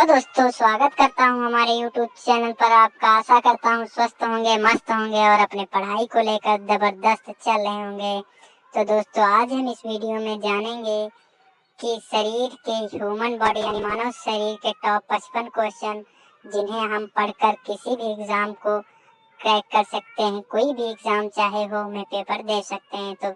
दोस्तों, स्वागत करता हूं हमारे YouTube चैनल पर आपका। आशा करता हूं स्वस्थ होंगे, मस्त होंगे और अपने पढ़ाई को लेकर जबरदस्त चल रहे होंगे। तो दोस्तों, आज हम इस वीडियो में जानेंगे कि शरीर के ह्यूमन बॉडी यानी मानव शरीर के टॉप 55 क्वेश्चन जिन्हें हम पढ़कर किसी भी एग्जाम को क्रैक कर सकते हैं। कोई भी एग्जाम चाहे हो में पेपर दे सकते हैं। तो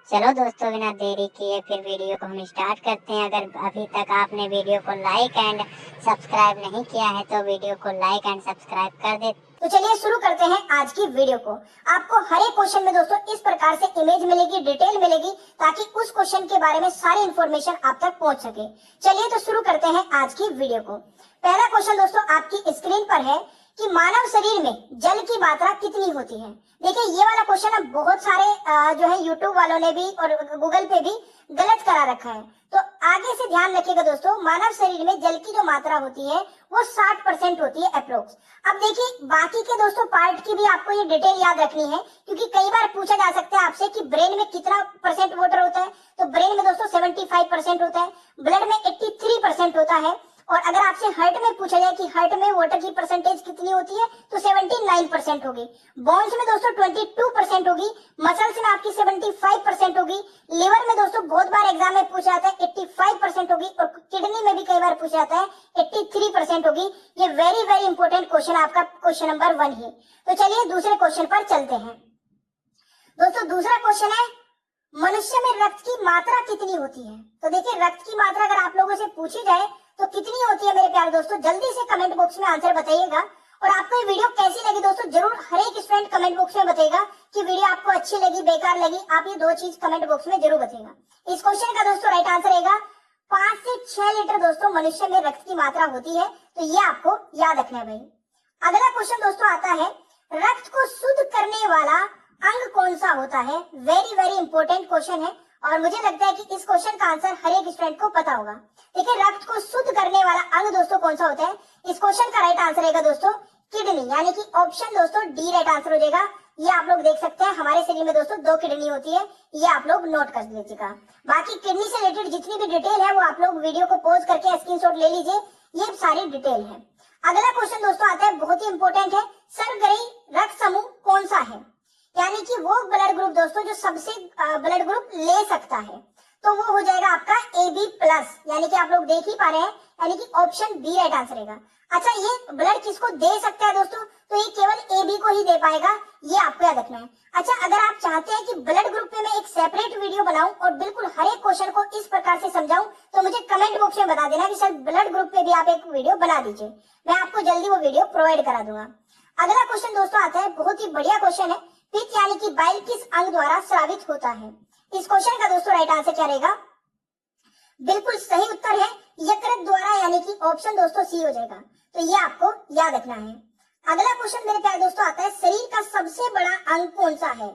चलो दोस्तों, बिना देरी किए फिर वीडियो को हम स्टार्ट करते हैं। अगर अभी तक आपने वीडियो को लाइक एंड सब्सक्राइब नहीं किया है तो वीडियो को लाइक एंड सब्सक्राइब कर दे। तो चलिए शुरू करते हैं आज की वीडियो को। आपको हर एक क्वेश्चन में दोस्तों इस प्रकार से इमेज मिलेगी, डिटेल मिलेगी, ताकि उस क्वेश्चन के बारे में सारी इंफॉर्मेशन आप तक पहुंच सके। चलिए तो शुरू करते हैं आज की वीडियो को। पहला क्वेश्चन दोस्तों आपकी स्क्रीन पर है कि मानव शरीर में जल की मात्रा कितनी होती है। देखिए, ये वाला क्वेश्चन अब बहुत सारे जो है यूट्यूब वालों ने भी और गूगल पे भी गलत करा रखा है। तो आगे से ध्यान रखिएगा दोस्तों, मानव शरीर में जल की जो मात्रा होती है वो 60% होती है अप्रोक्स। अब देखिए, बाकी के दोस्तों पार्ट की भी आपको ये डिटेल याद रखनी है, क्योंकि कई बार पूछा जा सकता है आपसे कि ब्रेन में कितना परसेंट वाटर होता है। तो ब्रेन में दोस्तों 75% होता है, ब्लड में 83% होता है। और अगर आपसे हार्ट में पूछा जाए कि हार्ट में वाटर की परसेंटेज कितनी होती है तो 79% होगी। बोन्स में दोस्तों 22% होगी, मसल्स में आपकी 75% होगी, लिवर में दोस्तों बहुत बार एग्जाम में पूछा जाता है 85% होगी, और किडनी में भी कई बार पूछा जाता है 83% होगी। ये वेरी वेरी इंपॉर्टेंट क्वेश्चन आपका क्वेश्चन नंबर 1 है। तो चलिए दूसरे क्वेश्चन पर चलते हैं। दोस्तों दूसरा क्वेश्चन है, मनुष्य में रक्त की मात्रा कितनी होती है। तो देखिए, रक्त की मात्रा अगर आप लोगों से पूछी जाए तो कितनी होती है मेरे प्यारे दोस्तों, जल्दी से कमेंट बॉक्स में आंसर बताइएगा। और आपको ये वीडियो कैसी लगी दोस्तों, जरूर हर एक स्टूडेंट कमेंट बॉक्स में बताएगा कि वीडियो आपको अच्छी लगी, बेकार लगी। आप ये 2 चीज कमेंट बॉक्स में जरूर बताइएगा। इस क्वेश्चन का दोस्तों राइट आंसर रहेगा 5 से 6 लीटर दोस्तों मनुष्य में रक्त की मात्रा होती है। तो ये आपको याद रखना है भाई। अगला क्वेश्चन दोस्तों आता है, रक्त को शुद्ध करने वाला अंग कौन सा होता है। वेरी वेरी इंपॉर्टेंट क्वेश्चन है और मुझे लगता है कि इस क्वेश्चन का आंसर हर एक स्टूडेंट को पता होगा। देखिए, रक्त को शुद्ध करने वाला अंग दोस्तों कौन सा होता है। इस क्वेश्चन का राइट आंसर रहेगा दोस्तों किडनी, यानी कि ऑप्शन दोस्तों डी राइट आंसर हो जाएगा। ये आप लोग देख सकते हैं, हमारे शरीर में दोस्तों 2 किडनी होती है, ये आप लोग नोट कर लीजिएगा। बाकी किडनी से रिलेटेड जितनी भी डिटेल है वो आप लोग वीडियो को पॉज करके स्क्रीनशॉट ले लीजिए, ये सारी डिटेल है। अगला क्वेश्चन दोस्तों आता है, बहुत ही इंपॉर्टेंट है, सर्वग्राही रक्त समूह कौन सा है, यानी कि वो ब्लड ग्रुप दोस्तों जो सबसे ब्लड ग्रुप ले सकता है। तो वो हो जाएगा आपका AB+, यानी कि आप लोग देख ही पा रहे हैं, यानी कि ऑप्शन बी राइट आंसर रहेगा। अच्छा, ये ब्लड किसको दे सकता है दोस्तों, तो ये केवल AB को ही दे पाएगा, ये आपको याद रखना है। अच्छा, अगर आप चाहते हैं कि ब्लड ग्रुप पे मैं एक सेपरेट वीडियो बनाऊं और बिल्कुल हर एक क्वेश्चन को इस प्रकार से समझाऊं, तो मुझे कमेंट बॉक्स में बता देना कि सर ब्लड ग्रुप पे भी आप एक वीडियो बना दीजिए, मैं आपको जल्दी वो वीडियो प्रोवाइड करा दूंगा। अगला क्वेश्चन दोस्तों आता है, बहुत ही बढ़िया क्वेश्चन है, पित्त यानी कि बाइल किस अंग द्वारा स्रावित होता है। इस क्वेश्चन का दोस्तों राइट आंसर क्या रहेगा, बिल्कुल सही उत्तर है यकृत द्वारा, यानी कि ऑप्शन दोस्तों सी हो जाएगा। तो ये आपको याद रखना है। अगला क्वेश्चन मेरे प्यारे दोस्तों आता है, शरीर का सबसे बड़ा अंग कौन सा है।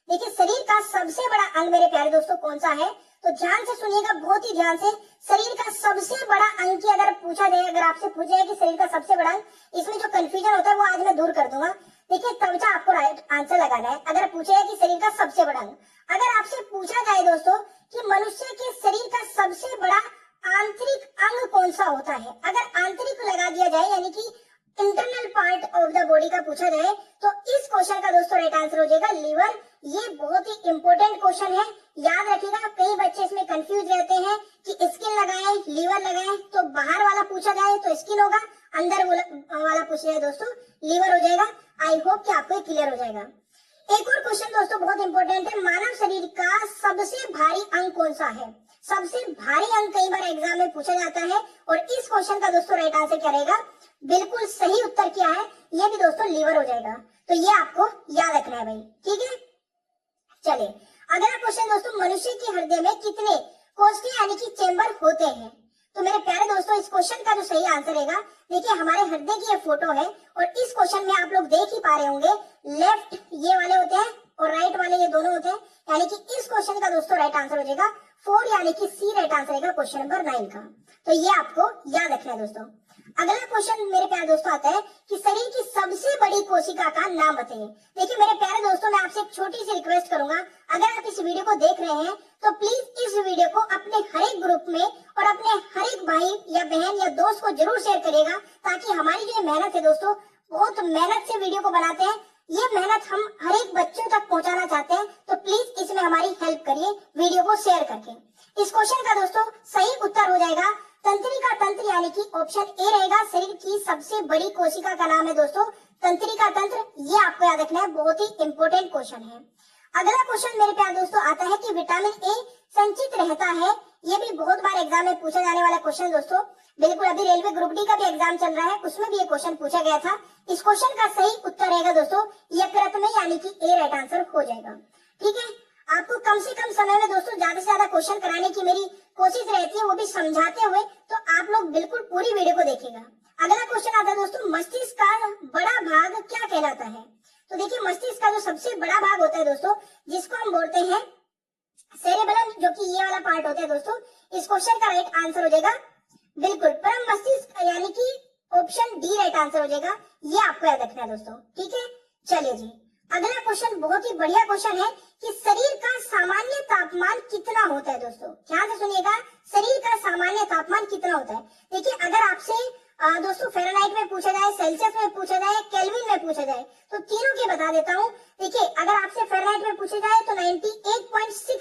देखिए, शरीर का सबसे बड़ा अंग मेरे प्यारे दोस्तों कौन सा है, तो ध्यान से सुनिएगा, बहुत ही ध्यान से। शरीर का सबसे बड़ा अंग की अगर पूछा जाए, अगर आपसे पूछा जाए कि शरीर का सबसे बड़ा अंग, इसमें जो कंफ्यूजन होता है वो आज मैं दूर कर दूंगा। देखिए, त्वचा आपको राइट आंसर लगाना है। अगर पूछा जाए कि शरीर का सबसे बड़ा अंग, अगर आपसे पूछा जाए दोस्तों कि मनुष्य के शरीर का सबसे बड़ा आंतरिक अंग कौन सा होता है, अगर आंतरिक लगा दिया जाए यानी कि internal part of the body का पूछा जाए, तो इस क्वेश्चन का दोस्तों राइट आंसर हो जाएगा लीवर। ये बहुत ही इंपॉर्टेंट क्वेश्चन है, याद रखिएगा। कई बच्चे इसमें कंफ्यूज रहते हैं कि स्किन लगाएं, लीवर लगाएं, तो बाहर वाला पूछा जाए तो स्किन होगा, अंदर वाला पूछा जाए दोस्तों लीवर हो जाएगा। आई होप कि आपको क्लियर हो जाएगा। एक और क्वेश्चन दोस्तों बहुत इंपॉर्टेंट है, मानव शरीर का सबसे भारी अंग कौन सा है। सबसे भारी अंग कई बार एग्जाम में पूछा जाता है और इस क्वेश्चन का दोस्तों राइट आंसर क्या रहेगा, बिल्कुल सही उत्तर क्या है, ये भी दोस्तों लीवर हो जाएगा। तो ये आपको याद रखना है भाई, ठीक है। चलिए अगला क्वेश्चन दोस्तों, मनुष्य के हृदय में कितने कोष्ठक यानी कि चेंबर होते हैं। तो मेरे प्यारे दोस्तों, इस क्वेश्चन का जो सही आंसर रहेगा, देखिए हमारे हृदय की ये फोटो है और इस क्वेश्चन में आप लोग देख ही पा रहे होंगे, लेफ्ट ये वाले होते हैं और राइट वाले ये दोनों होते हैं, यानी कि इस क्वेश्चन का दोस्तों राइट आंसर हो जाएगा 4, यानी कि सी राइट आंसर रहेगा क्वेश्चन नंबर 9 का। तो ये आपको याद रखना है दोस्तों। अगला क्वेश्चन मेरे प्यारे दोस्तों आता है कि शरीर की सबसे बड़ी कोशिका का नाम बताइए। देखिए मेरे प्यारे दोस्तों, मैं आपसे एक छोटी सी रिक्वेस्ट करूंगा, अगर आप इस वीडियो को देख रहे हैं तो प्लीज इस वीडियो को अपने हर एक ग्रुप में और अपने हर एक भाई या बहन या दोस्त को जरूर शेयर करिएगा, ताकि हमारी जो मेहनत है दोस्तों, बहुत मेहनत से वीडियो को बनाते हैं, ये मेहनत हम हर एक बच्चों तक पहुंचाना चाहते हैं। तो प्लीज इसमें हमारी हेल्प करिए वीडियो को शेयर करके। इस क्वेश्चन का दोस्तों सही उत्तर हो जाएगा तंत्रिका तंत्र, यानी कि ऑप्शन ए रहेगा। शरीर की सबसे बड़ी कोशिका का नाम है दोस्तों तंत्रिका तंत्र। ये आपको याद रखना है, बहुत ही इंपॉर्टेंट क्वेश्चन है। अगला क्वेश्चन मेरे प्यारे दोस्तों आता है कि विटामिन ए संचित रहता है। ये भी बहुत बार एग्जाम में पूछा जाने वाला क्वेश्चन दोस्तों। बिल्कुल, अभी रेलवे ग्रुप डी का भी एग्जाम चल रहा है, उसमें भी ये क्वेश्चन पूछा गया था। इस क्वेश्चन का सही उत्तर रहेगा दोस्तों यकृत में, यानी कि ए राइट आंसर हो जाएगा। ठीक है, आपको कम से कम समय में दोस्तों ज्यादा से ज्यादा क्वेश्चन कराने की मेरी कोशिश रहती है, वो भी समझाते हुए। तो आप लोग बिल्कुल पूरी वीडियो को देखिएगा। अगला क्वेश्चन आता है दोस्तों, मस्तिष्क का बड़ा भाग क्या कहलाता है। तो देखिए मस्तिष्क का जो सबसे बड़ा भाग होता है दोस्तों, जिसको हम बोलते हैं सेरेबेलम, जो कि ये वाला पार्ट होता है दोस्तों, इस क्वेश्चन का राइट आंसर हो जाएगा बिल्कुल परम मस्तिष्क, यानी कि ऑप्शन डी राइट आंसर हो जाएगा। ये आपको याद रखना है दोस्तों। ठीक है, चलिए जी अगला क्वेश्चन बहुत ही बढ़िया क्वेश्चन है कि शरीर का सामान्य तापमान कितना होता है दोस्तों। ध्यान से सुनिएगा, शरीर का सामान्य तापमान कितना होता है। देखिए अगर आपसे दोस्तों फ़ारेनहाइट में पूछा जाए, सेल्सियस में पूछा जाए, केल्विन में पूछा जाए, तो तीनों के बता देता हूँ। देखिए अगर आपसे फ़ारेनहाइट में पूछा जाए तो 98.6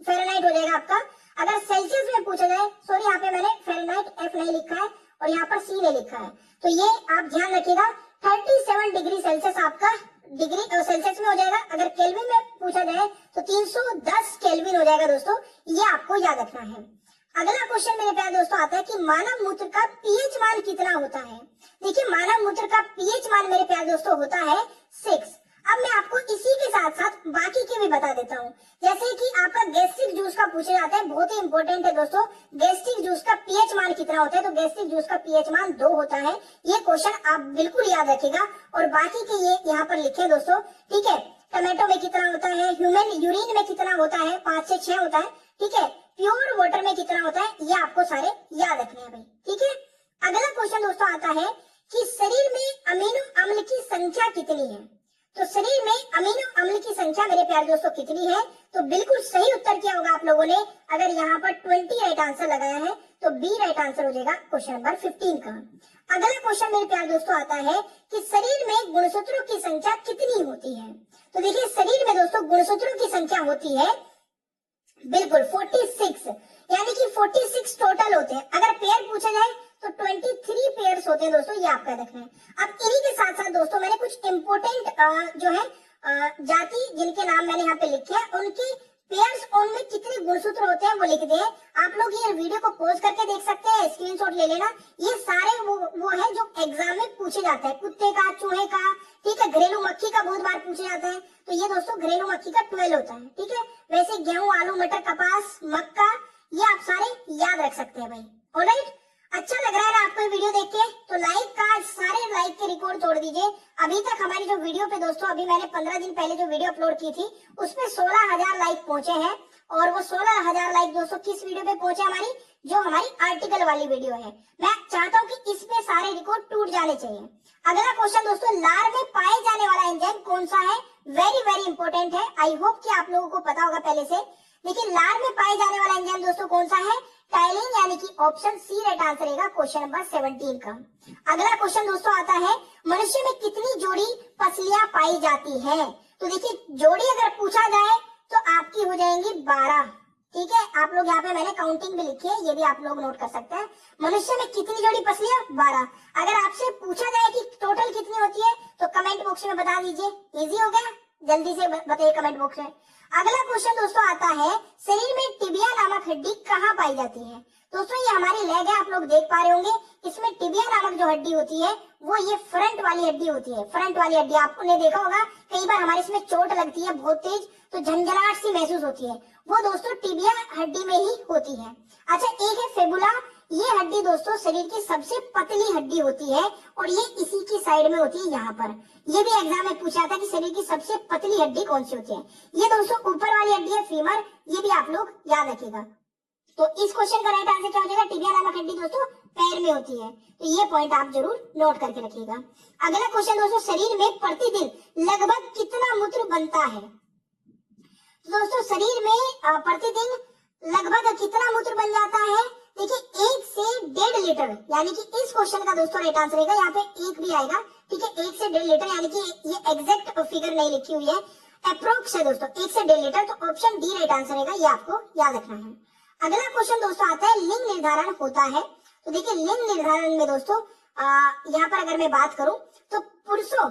फ़ारेनहाइट हो जाएगा आपका। अगर सेल्सियस में पूछा जाए, सॉरी यहाँ पे मैंने फ़ारेनहाइट एफ नहीं लिखा है और यहाँ पर सी नहीं लिखा है, तो ये आप ध्यान रखिएगा 37 डिग्री सेल्सियस आपका डिग्री सेल्सियस में हो जाएगा। अगर केल्विन में पूछा जाए तो 310 केल्विन हो जाएगा दोस्तों, ये आपको याद रखना है। अगला क्वेश्चन मेरे प्यारे दोस्तों आता है कि मानव मूत्र का पीएच मान कितना होता है। देखिए मानव मूत्र का पीएच मान मेरे प्यारे दोस्तों होता है 6। अब मैं आपको इसी के साथ साथ बाकी के भी बता देता हूँ। जैसे कि आपका गैस्ट्रिक जूस का पूछा जाता है, बहुत ही इंपॉर्टेंट है दोस्तों, गैस्ट्रिक जूस का पीएच मान कितना होता है। तो गैस्ट्रिक जूस का पीएच मान 2 होता है। ये क्वेश्चन आप बिल्कुल याद रखिएगा और बाकी के ये यहाँ पर लिखे दोस्तों। ठीक है, टमाटो में कितना होता है, ह्यूमन यूरिन में कितना होता है, 5 से 6 होता है। ठीक है, प्योर वाटर में कितना होता है, ये आपको सारे याद रखने हैं भाई। ठीक है, अगला क्वेश्चन दोस्तों आता है कि शरीर में अमीनो अम्ल की संख्या कितनी है। तो शरीर में अमीनो अम्ल की संख्या मेरे प्यारे दोस्तों कितनी है। तो बिल्कुल सही उत्तर किया होगा आप लोगों ने। अगर यहाँ पर 20 राइट आंसर लगाया है तो बी राइट आंसर हो जाएगा क्वेश्चन नंबर 15 का। अगला क्वेश्चन मेरे प्यारे दोस्तों आता है कि शरीर में गुणसूत्रों की संख्या कितनी होती है। तो देखिए शरीर में दोस्तों गुणसूत्रों की संख्या होती है बिल्कुल 46, यानी कि 46 टोटल होते हैं। अगर पेयर पूछा जाए तो 23 पेयर्स होते हैं दोस्तों, ये आपका रखना है। अब इन्हीं के साथ साथ दोस्तों मैंने कुछ इंपोर्टेंट जो है जाति जिनके नाम मैंने यहाँ पे लिखे हैं, उनके पेयर्स उनमें कितने गुणसूत्र होते हैं वो लिख दिए। आप लोग ये वीडियो को पॉज करके देख सकते हैं, स्क्रीनशॉट ले लेना। ये सारे वो है जो एग्जाम में पूछे जाते हैं, कुत्ते का, चूहे का, ठीक है, घरेलू मक्खी का बहुत बार पूछे जाता है। तो ये दोस्तों घरेलू मक्खी का 12 होता है। ठीक है, वैसे गेहूं, आलू, मटर, कपास, मक्का, ये आप सारे याद रख सकते हैं भाई। ऑलराइट, अच्छा लग रहा है ना आपको ये वीडियो देख के, तो लाइक का सारे लाइक के रिकॉर्ड तोड़ दीजिए। अभी तक हमारी जो वीडियो पे दोस्तों, अभी मैंने 15 दिन पहले जो वीडियो अपलोड की थी उसमें 16,000 लाइक पहुंचे हैं। और वो 16,000 लाइक दोस्तों किस वीडियो पे पहुंचे, हमारी जो हमारी आर्टिकल वाली वीडियो है। मैं चाहता हूँ कि इसमें सारे रिकॉर्ड टूट जाने चाहिए। अगला क्वेश्चन दोस्तों, लार में पाए जाने वाला एंजाइम कौन सा है। वेरी वेरी इंपॉर्टेंट है, आई होप कि आप लोगों को पता होगा पहले से। लेकिन लार में पाए जाने वाला एंजाइम दोस्तों कौन सा है, टाइलिन, यानी कि ऑप्शन सी राइट आंसर रहेगा क्वेश्चन नंबर 17 का। अगला क्वेश्चन दोस्तों आता है, मनुष्य में कितनी जोड़ी पसलियां पाई जाती है। तो देखिए जोड़ी अगर पूछा जाए तो आपकी हो जाएंगी 12। ठीक है, आप लोग यहाँ पे मैंने काउंटिंग भी लिखी है, ये भी आप लोग नोट कर सकते हैं। मनुष्य में कितनी जोड़ी पसलियां, 12। अगर आपसे पूछा जाए कि टोटल कितनी होती है तो कमेंट बॉक्स में बता दीजिए। इजी हो गया, जल्दी से बताइए कमेंट बॉक्स में। अगला क्वेश्चन दोस्तों आता है, शरीर में टिबिया नामक हड्डी कहाँ पाई जाती है। दोस्तों ये हमारी लेग है, आप लोग देख पा रहे होंगे। इसमें टिबिया नामक जो हड्डी होती है वो ये फ्रंट वाली हड्डी होती है। फ्रंट वाली हड्डी आपने देखा होगा, कई बार हमारे इसमें चोट लगती है बहुत तेज, तो झंझनाहट सी महसूस होती है, वो दोस्तों टिबिया हड्डी में ही होती है। अच्छा, एक है फेबुला, ये हड्डी दोस्तों शरीर की सबसे पतली हड्डी होती है और ये इसी की साइड में होती है यहाँ पर। ये भी एग्जाम में पूछा था कि शरीर की सबसे पतली हड्डी कौन सी होती है। ये दोस्तों ऊपर वाली हड्डी है फीमर, ये भी आप लोग याद रखिएगा। तो इस क्वेश्चन का राइट आंसर क्या हो जाएगा, टिबिया नामक हड्डी दोस्तों पैर में होती है। तो ये पॉइंट आप जरूर नोट करके रखिएगा। अगला क्वेश्चन दोस्तों, शरीर में प्रतिदिन लगभग कितना मूत्र बनता है। तो दोस्तों शरीर में प्रतिदिन लगभग कितना मूत्र बन जाता है, देखिए 1 से 1.5 लीटर, यानी कि इस क्वेश्चन का दोस्तों राइट आंसर रहेगा, यहाँ पे 1 भी आएगा, ठीक है, 1 से 1.5 लीटर, यानी कि ये एग्जैक्ट फिगर नहीं लिखी हुई है, अप्रोक्स है दोस्तों 1 से 1.5 लीटर। तो ऑप्शन डी राइट आंसर रहेगा, ये आपको याद रखना है। अगला क्वेश्चन दोस्तों आता है लिंग निर्धारण होता है। तो देखिए लिंग निर्धारण में दोस्तों यहाँ पर अगर मैं बात करूं तो पुरुषों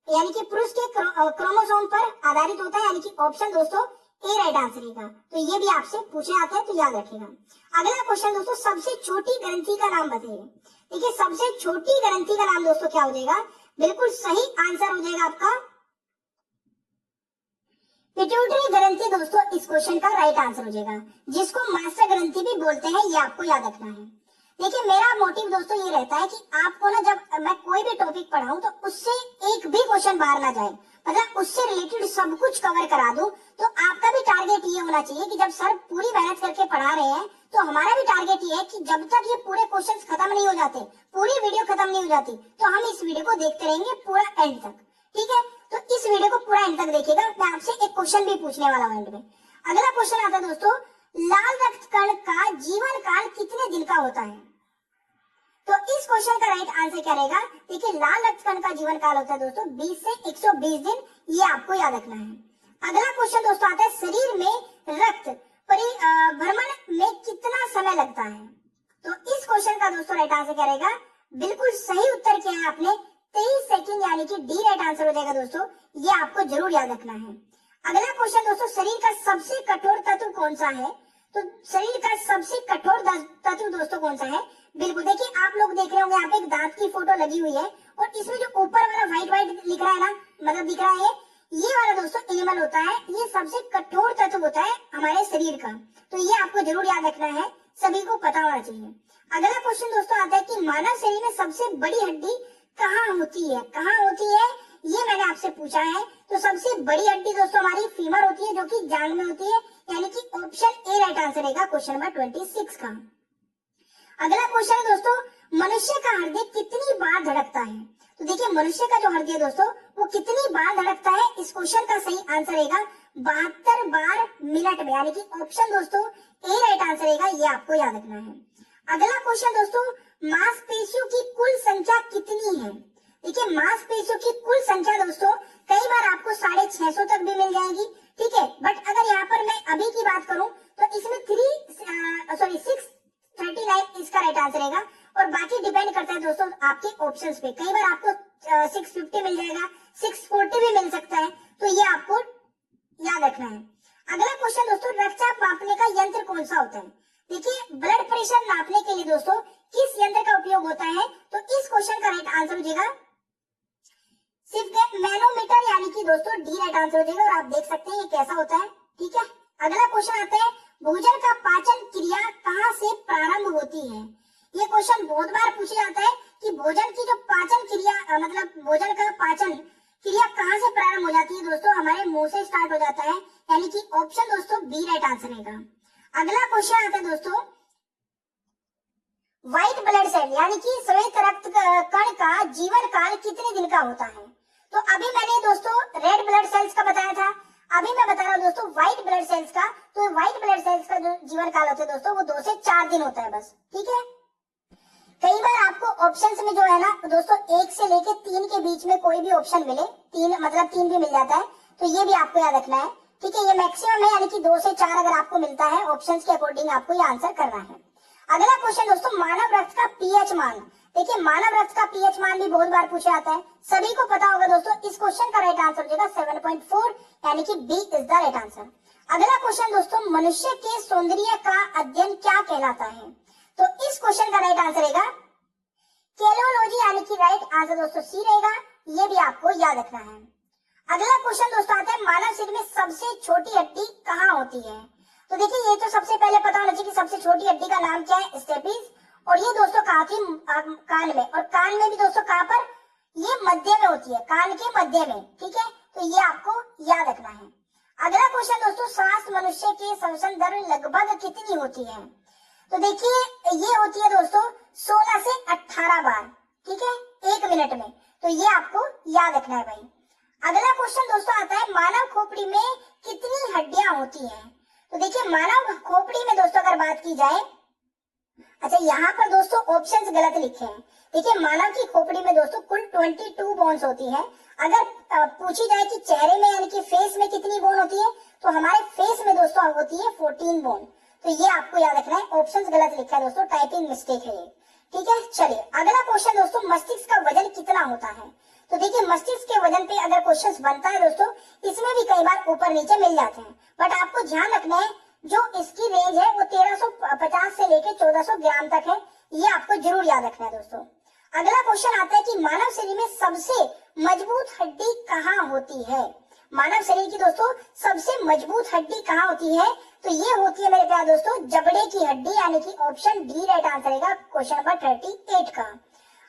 यानी कि पुरुष के क्रोमोसोम पर आधारित होता है, यानी कि ऑप्शन दोस्तों ए राइट आंसर रहेगा। तो ये भी आपसे पूछे जाते हैं, तो याद रखिएगा। अगला क्वेश्चन दोस्तों, सबसे छोटी ग्रंथि का नाम बताइए। देखिए सबसे छोटी ग्रंथि का नाम दोस्तों क्या हो जाएगा, बिल्कुल सही आंसर हो जाएगा आपका पिट्यूटरी ग्रंथि दोस्तों, इस क्वेश्चन का राइट आंसर हो जाएगा, जिसको मास्टर ग्रंथि भी बोलते हैं, ये आपको याद रखना है। देखिए मेरा मोटिव दोस्तों ये रहता है कि आपको ना जब मैं कोई भी टॉपिक पढ़ाऊं तो उससे एक भी क्वेश्चन बाहर ना जाए, मतलब उससे रिलेटेड सब कुछ कवर करा दूं। तो आपका भी टारगेट ये होना चाहिए कि जब सर पूरी मेहनत करके पढ़ा रहे हैं तो हमारा भी टारगेट ये है कि जब तक ये पूरे क्वेश्चंस खत्म नहीं हो जाते, पूरी वीडियो खत्म नहीं हो जाती, तो हम इस वीडियो को देखते रहेंगे पूरा एंड तक, ठीक है। तो इस वीडियो को पूरा एंड तक देखिएगा, मैं आपसे एक क्वेश्चन भी पूछने वाला हूं एंड में। अगला क्वेश्चन आता है दोस्तों, लाल रक्त कण का जीवन काल कितने दिन का होता है। तो इस क्वेश्चन का राइट आंसर क्या रहेगा, देखिए लाल रक्त कण का जीवन काल होता है दोस्तों 20 से 120 दिन, ये आपको याद रखना है। अगला क्वेश्चन दोस्तों आता है, शरीर में रक्त परिभ्रमण में कितना समय लगता है। तो इस क्वेश्चन का दोस्तों राइट आंसर क्या रहेगा, बिल्कुल सही उत्तर किया है आपने, 23 सेकंड, यानी कि डी राइट आंसर हो जाएगा दोस्तों, ये आपको जरूर याद रखना है। अगला क्वेश्चन दोस्तों, शरीर का सबसे कठोर तत्व कौन सा है। तो शरीर का सबसे कठोर तत्व दोस्तों कौन सा है, बिल्कुल देखिए आप लोग देख रहे होंगे यहाँ पे एक दांत की फोटो लगी हुई है और इसमें जो ऊपर वाला व्हाइट व्हाइट लिख रहा है ना, मतलब दिख रहा है, ये वाला दोस्तों एनिमल होता है, ये सबसे कठोर तत्व होता है हमारे शरीर का। तो ये आपको जरूर याद रखना है, सभी को पता होना चाहिए। अगला क्वेश्चन दोस्तों आता है कि मानव शरीर में सबसे बड़ी हड्डी कहाँ होती है, कहाँ होती है, ये मैंने आपसे पूछा है। तो सबसे बड़ी हड्डी दोस्तों हमारी फीमर होती है, जो कि जांघ में होती है, यानी कि ऑप्शन ए राइट आंसर रहेगा क्वेश्चन नंबर 26 का। अगला क्वेश्चन है दोस्तों, मनुष्य का हृदय कितनी बार धड़कता है। तो देखिए मनुष्य का जो हृदय दोस्तों वो कितनी बार धड़कता है, इस क्वेश्चन का सही आंसर रहेगा 72 बार मिनट में, यानी कि ऑप्शन दोस्तों ए राइट आंसर रहेगा, ये आपको याद रखना है। अगला क्वेश्चन दोस्तों, मांसपेशियों की कुल संख्या कितनी है। देखिए मांसपेशियों की कुल संख्या दोस्तों कई बार आपको 650 तक भी मिल जाएगी, ठीक है, बट अगर यहाँ पर मैं अभी की बात करूं तो इसमें 639 इसका राइट आंसर रहेगा, और बाकी डिपेंड करता है दोस्तों आपके ऑप्शंस पे। कई बार आपको 650 मिल जाएगा, 640 भी मिल सकता है, तो ये आपको याद रखना है। अगला क्वेश्चन दोस्तों, रक्तचाप मापने का यंत्र कौन सा होता है। देखिए ब्लड प्रेशर नापने के लिए दोस्तों किस यंत्र का उपयोग होता है, तो इस क्वेश्चन का राइट आंसर हो जाएगा सिर्फ मैनोमीटर, यानी कि दोस्तों डी राइट आंसर हो जाएगा, और आप देख सकते हैं ये कैसा होता है, ठीक है। अगला क्वेश्चन आता है, भोजन का पाचन क्रिया कहाँ से प्रारंभ होती है। ये क्वेश्चन बहुत बार पूछा जाता है कि भोजन की जो पाचन क्रिया मतलब भोजन का पाचन क्रिया कहाँ से प्रारंभ हो जाती है, दोस्तों हमारे मुंह से स्टार्ट हो जाता है, यानी कि ऑप्शन दोस्तों बी राइट आंसर रहेगा। अगला क्वेश्चन आता है दोस्तों, व्हाइट ब्लड सेल यानी कि श्वेत रक्त कण का जीवन काल कितने दिन का होता है। तो अभी मैंने दोस्तों रेड ब्लड सेल्स का बताया था, अभी मैं बता रहा हूँ दोस्तों व्हाइट ब्लड सेल्स का। तो व्हाइट ब्लड सेल्स का जो जीवन काल होता है दोस्तों वो 2 से 4 दिन होता है बस, ठीक है। कई बार आपको ऑप्शंस में जो है ना दोस्तों 1 से लेके 3 के बीच में कोई भी ऑप्शन मिले, 3 भी मिल जाता है, तो ये भी आपको याद रखना है, ठीक है। ये मैक्सिमम है, यानी कि 2 से 4 अगर आपको मिलता है ऑप्शंस के अकॉर्डिंग आपको ये आंसर करना है। अगला क्वेश्चन दोस्तों, मानव रक्त का पीएच मान। देखिए मानव रक्त का पीएच मान भी बहुत बार पूछा जाता है, सभी को पता होगा दोस्तों, इस क्वेश्चन का राइट आंसर हो जाएगा 7.4, यानी कि B is the right answer. अगला क्वेश्चन दोस्तों, मनुष्य के सौंदर्य का अध्ययन क्या कहलाता है। तो इस क्वेश्चन का राइट आंसर रहेगा केलोलॉजी, यानी कि राइट आंसर दोस्तों सी रहेगा, ये भी आपको याद रखना है। अगला क्वेश्चन दोस्तों आता है, मानव शरीर में सबसे छोटी हड्डी कहाँ होती है। तो देखिए ये तो सबसे पहले पता होना चाहिए कि सबसे छोटी हड्डी का नाम क्या है, स्टेपिस, और ये दोस्तों कहाँ थी, कान में, और कान में भी दोस्तों कहाँ पर, ये मध्य में होती है, कान के मध्य में, ठीक है। तो ये आपको याद रखना है। अगला क्वेश्चन दोस्तों, सांस मनुष्य के श्वसन दर लगभग कितनी होती है? तो देखिए ये होती है दोस्तों 16 से 18 बार, ठीक है, 1 मिनट में। तो ये आपको याद रखना है भाई। अगला क्वेश्चन दोस्तों आता है, मानव खोपड़ी में कितनी हड्डियां होती हैं? तो देखिए मानव खोपड़ी में दोस्तों अगर बात की जाए, अच्छा यहाँ पर दोस्तों ऑप्शंस गलत लिखे हैं। देखिए मानव की खोपड़ी में दोस्तों कुल 22 बोन्स होती है। अगर पूछी जाए कि चेहरे में यानी कि फेस में कितनी बोन होती है, तो हमारे फेस में दोस्तों होती है 14 बोन। तो ये आपको याद रखना है, ऑप्शंस गलत लिखा है दोस्तों, टाइपिंग मिस्टेक है ये, ठीक है। चलिए अगला क्वेश्चन दोस्तों, मस्तिष्क का वजन कितना होता है? तो देखिए मस्तिष्क के वजन पे अगर क्वेश्चन बनता है दोस्तों, इसमें भी कई बार ऊपर नीचे मिल जाते हैं, बट आपको ध्यान रखना है जो इसकी रेंज है वो 1350 से लेकर 1400 ग्राम तक है। ये आपको जरूर याद रखना है दोस्तों। अगला क्वेश्चन आता है कि मानव शरीर में सबसे मजबूत हड्डी कहाँ होती है? मानव शरीर की दोस्तों सबसे मजबूत हड्डी कहाँ होती है? तो ये होती है मेरे प्यारे दोस्तों जबड़े की हड्डी, यानी कि ऑप्शन डी राइट आंसर रहेगा क्वेश्चन नंबर 38 का।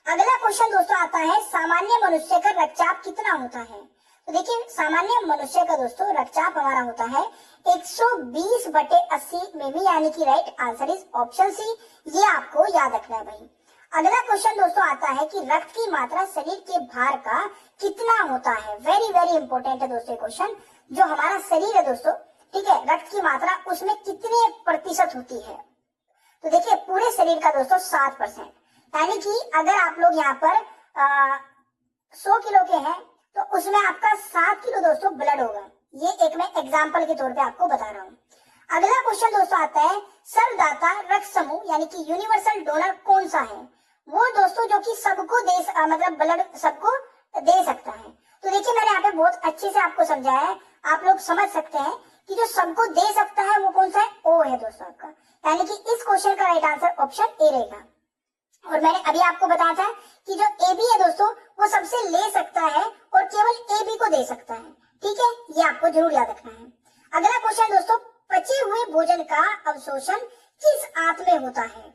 अगला क्वेश्चन दोस्तों आता है, सामान्य मनुष्य का रक्तचाप कितना होता है? तो देखिए सामान्य मनुष्य का दोस्तों रक्तचाप हमारा होता है 120/80 मिमी, यानी कि right answer is option C. ये आपको याद रखना है भाई। अगला क्वेश्चन दोस्तों आता है कि रक्त की मात्रा शरीर के भार का कितना होता है? वेरी वेरी इंपॉर्टेंट है दोस्तों क्वेश्चन। जो हमारा शरीर है दोस्तों, ठीक है, रक्त की मात्रा उसमें कितने प्रतिशत होती है? तो देखिए पूरे शरीर का दोस्तों 7%, यानी कि अगर आप लोग यहाँ पर 100 किलो के हैं तो उसमें आपका 7 किलो दोस्तों ब्लड होगा। ये एक मैं एग्जाम्पल के तौर पे आपको बता रहा हूँ। अगला क्वेश्चन दोस्तों आता है, सर्वदाता रक्त समूह यानी कि यूनिवर्सल डोनर कौन सा है? वो दोस्तों जो कि सबको दे मतलब ब्लड सबको दे सकता है। तो देखिए मैंने यहाँ पे बहुत अच्छे से आपको समझाया है, आप लोग समझ सकते हैं कि जो सबको दे सकता है वो कौन सा है, ओ है दोस्तों आपका, यानी कि इस क्वेश्चन का राइट आंसर ऑप्शन ए रहेगा। और मैंने अभी आपको बताया था कि जो ए बी है दोस्तों वो सबसे ले सकता है और केवल ए बी को दे सकता है, ठीक है, ये आपको जरूर याद रखना है। अगला क्वेश्चन दोस्तों, पचे हुए भोजन का अवशोषण किस आंत में होता है?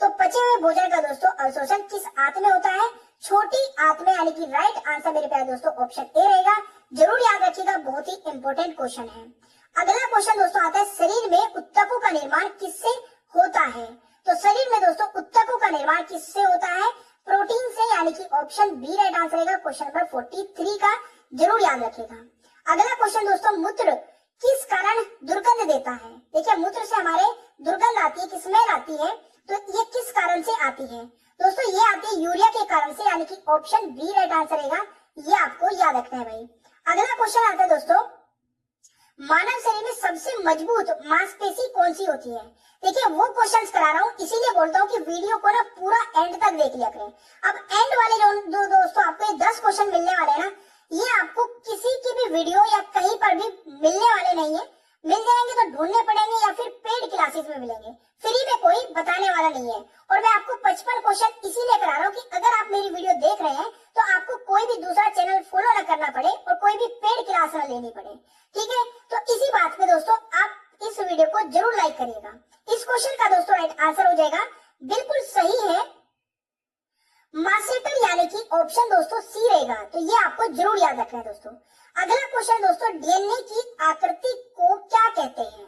तो पचे हुए भोजन का दोस्तों अवशोषण किस आंत में होता है? छोटी आंत में, यानी कि राइट आंसर मेरे प्यारे दोस्तों ऑप्शन ए रहेगा। जरूर याद रखिएगा, बहुत ही इंपॉर्टेंट क्वेश्चन है। अगला क्वेश्चन दोस्तों आता है, शरीर में ऊतकों का निर्माण किससे होता है? तो शरीर में दोस्तों ऊतकों का निर्माण किससे होता है? प्रोटीन से, यानी कि ऑप्शन बी राइट आंसर रहेगा क्वेश्चन नंबर 43 का। जरूर याद रखिएगा। अगला क्वेश्चन दोस्तों, मूत्र किस कारण दुर्गंध देता है? देखिए मूत्र से हमारे दुर्गंध आती है, स्मेल आती है, तो ये किस कारण से आती है? दोस्तों ये आती है यूरिया के कारण से, यानी कि ऑप्शन बी राइट आंसर रहेगा। ये आपको याद रखना है भाई। अगला क्वेश्चन आता है दोस्तों, मानव शरीर में सबसे मजबूत मांसपेशी कौन सी होती है? देखिए वो क्वेश्चंस करा रहा हूँ, इसीलिए बोलता हूँ कि वीडियो को ना पूरा एंड तक देख लिया करें। अब एंड वाले जो दोस्तों आपको 10 क्वेश्चन मिलने वाले हैं ना, ये आपको किसी की भी वीडियो या कहीं पर भी मिलने वाले नहीं है। मिल जाएंगे तो ढूंढने पड़ेंगे या फिर पेड क्लासेस में मिलेंगे, फ्री में कोई बताने वाला नहीं है। और मैं आपको 55 क्वेश्चन इसीलिए करा रहा हूँ कि अगर आप मेरी वीडियो देख रहे हैं तो आपको कोई भी दूसरा चैनल फॉलो ना करना पड़े और कोई भी पेड क्लास ना लेनी पड़े, ठीक है। तो इसी बात पे दोस्तों आप इस वीडियो को जरूर लाइक करिएगा। इस क्वेश्चन का दोस्तों राइट आंसर हो जाएगा, बिल्कुल सही है, मासेटर, यानी कि ऑप्शन दोस्तों सी रहेगा। तो ये आपको जरूर याद रखना है दोस्तों। अगला क्वेश्चन दोस्तों, डीएनए की आकृति को क्या कहते हैं?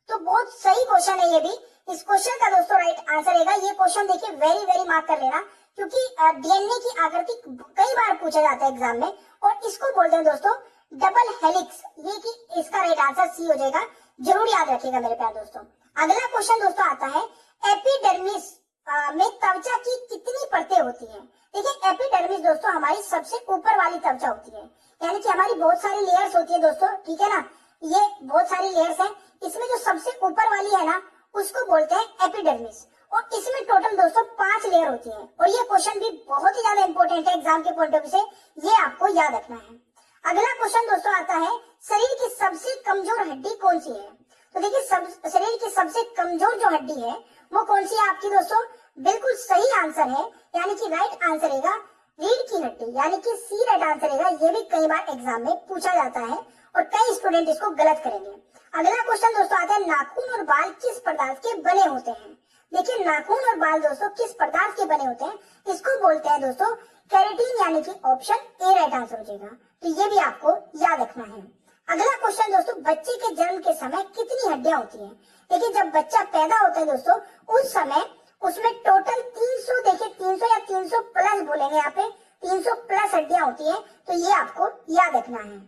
तो बहुत सही क्वेश्चन है ये भी। इस क्वेश्चन का दोस्तों राइट आंसर रहेगा, ये क्वेश्चन देखिए वेरी वेरी मार्क कर लेना, क्योंकि डीएनए की आकृति कई बार पूछा जाता है एग्जाम में, और इसको बोलते हैं दोस्तों डबल हेलिक्स। ये कि इसका राइट आंसर सी हो जाएगा, जरूर याद रखिएगा मेरे प्यारे दोस्तों। अगला क्वेश्चन दोस्तों आता है, एपिडर्मिस में त्वचा की कितनी परतें होती हैं? देखिए एपिडर्मिस दोस्तों हमारी सबसे ऊपर वाली त्वचा होती है, यानी कि हमारी बहुत सारी लेयर्स होती है दोस्तों, ठीक है ना, ये बहुत सारी लेयर्स हैं। इसमें जो सबसे ऊपर वाली है ना उसको बोलते हैं एपिडर्मिस, और इसमें टोटल दोस्तों 5 लेयर होती है। और ये क्वेश्चन भी बहुत ही ज्यादा इंपॉर्टेंट है एग्जाम के पॉइंट ऑफ व्यू से, ये आपको याद रखना है। अगला क्वेश्चन दोस्तों आता है, शरीर की सबसे कमजोर हड्डी कौन सी है? तो देखिए शरीर की सबसे कमजोर जो हड्डी है वो कौन सी है आपकी दोस्तों? बिल्कुल सही आंसर है, यानी कि राइट आंसर रहेगा रीढ़ की हड्डी, यानी कि सी राइट आंसर रहेगा। ये भी कई बार एग्जाम में पूछा जाता है और कई स्टूडेंट इसको गलत करेंगे। अगला क्वेश्चन दोस्तों आता है, नाखून और बाल किस पदार्थ के बने होते हैं? देखिए नाखून और बाल दोस्तों किस पदार्थ के बने होते हैं, इसको बोलते हैं दोस्तों केराटिन, यानी कि ऑप्शन ए राइट आंसर हो जाएगा। तो ये भी आपको याद रखना है। अगला क्वेश्चन दोस्तों, बच्चे के जन्म के समय कितनी हड्डियां होती हैं? देखिए जब बच्चा पैदा होता है दोस्तों, उस समय उसमें टोटल 300, देखिए 300 या 300 प्लस बोलेंगे यहाँ पे, 300 प्लस हड्डियां होती हैं। तो ये आपको याद रखना है।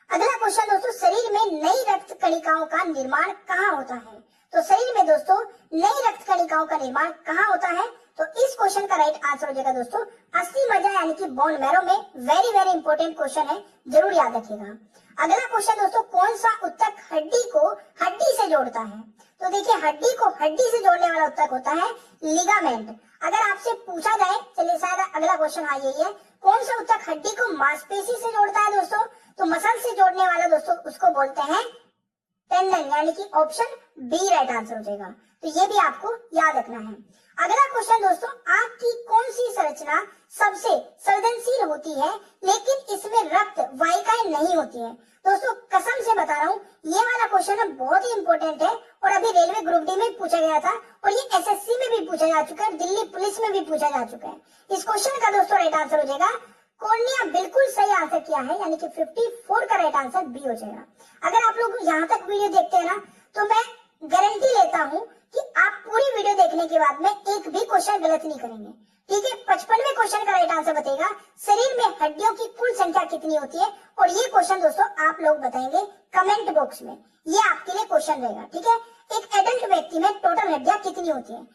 अगला क्वेश्चन दोस्तों, शरीर में नई रक्त कणिकाओं का निर्माण कहाँ होता है? तो शरीर में दोस्तों नई रक्त कणिकाओं का निर्माण कहाँ होता है? तो इस क्वेश्चन का राइट आंसर हो जाएगा दोस्तों अस्थि मज्जा, यानी कि बोन मैरो में। वेरी वेरी इंपॉर्टेंट क्वेश्चन है, जरूर याद रखिएगा। अगला क्वेश्चन दोस्तों, कौन सा उत्तक हड्डी को हड्डी से जोड़ता है? तो देखिए हड्डी को हड्डी से जोड़ने वाला उत्तक होता है लिगामेंट। अगर आपसे पूछा जाए, चलिए शायद अगला क्वेश्चन हाँ यही है, कौन सा उत्तक हड्डी को मांसपेशी से जोड़ता है दोस्तों? तो मसल से जोड़ने वाला दोस्तों उसको बोलते हैं टेंडन, यानी कि ऑप्शन बी राइट आंसर हो जाएगा। तो ये भी आपको याद रखना है। अगला क्वेश्चन दोस्तों, आंख की कौन सी संरचना सबसे संवेदनशील होती है लेकिन इसमें रक्त वाहिकाएं नहीं होती हैं? दोस्तों कसम से बता रहा हूँ, ये वाला क्वेश्चन बहुत ही इंपॉर्टेंट है और अभी रेलवे ग्रुप डी में पूछा गया था और ये एसएससी में भी पूछा जा चुका है, दिल्ली पुलिस में भी पूछा जा चुका है। इस क्वेश्चन का दोस्तों राइट आंसर हो जाएगा कॉर्निया। बिल्कुल सही आंसर किया है, यानी कि 54 का राइट आंसर बी हो जाएगा। अगर आप लोग यहाँ तक वीडियो देखते हैं ना, तो मैं गारंटी लेता हूँ कि आप पूरी वीडियो देखने के बाद में एक भी क्वेश्चन गलत नहीं करेंगे। ठीक है, 55वें क्वेश्चन का राइट आंसर बताएगा शरीर में हड्डियों की कुल संख्या कितनी होती है, और ये क्वेश्चन दोस्तों आप लोग बताएंगे कमेंट बॉक्स में। ये आपके लिए क्वेश्चन रहेगा। ठीक है, एक एडल्ट व्यक्ति में टोटल हड्डियां कितनी होती है?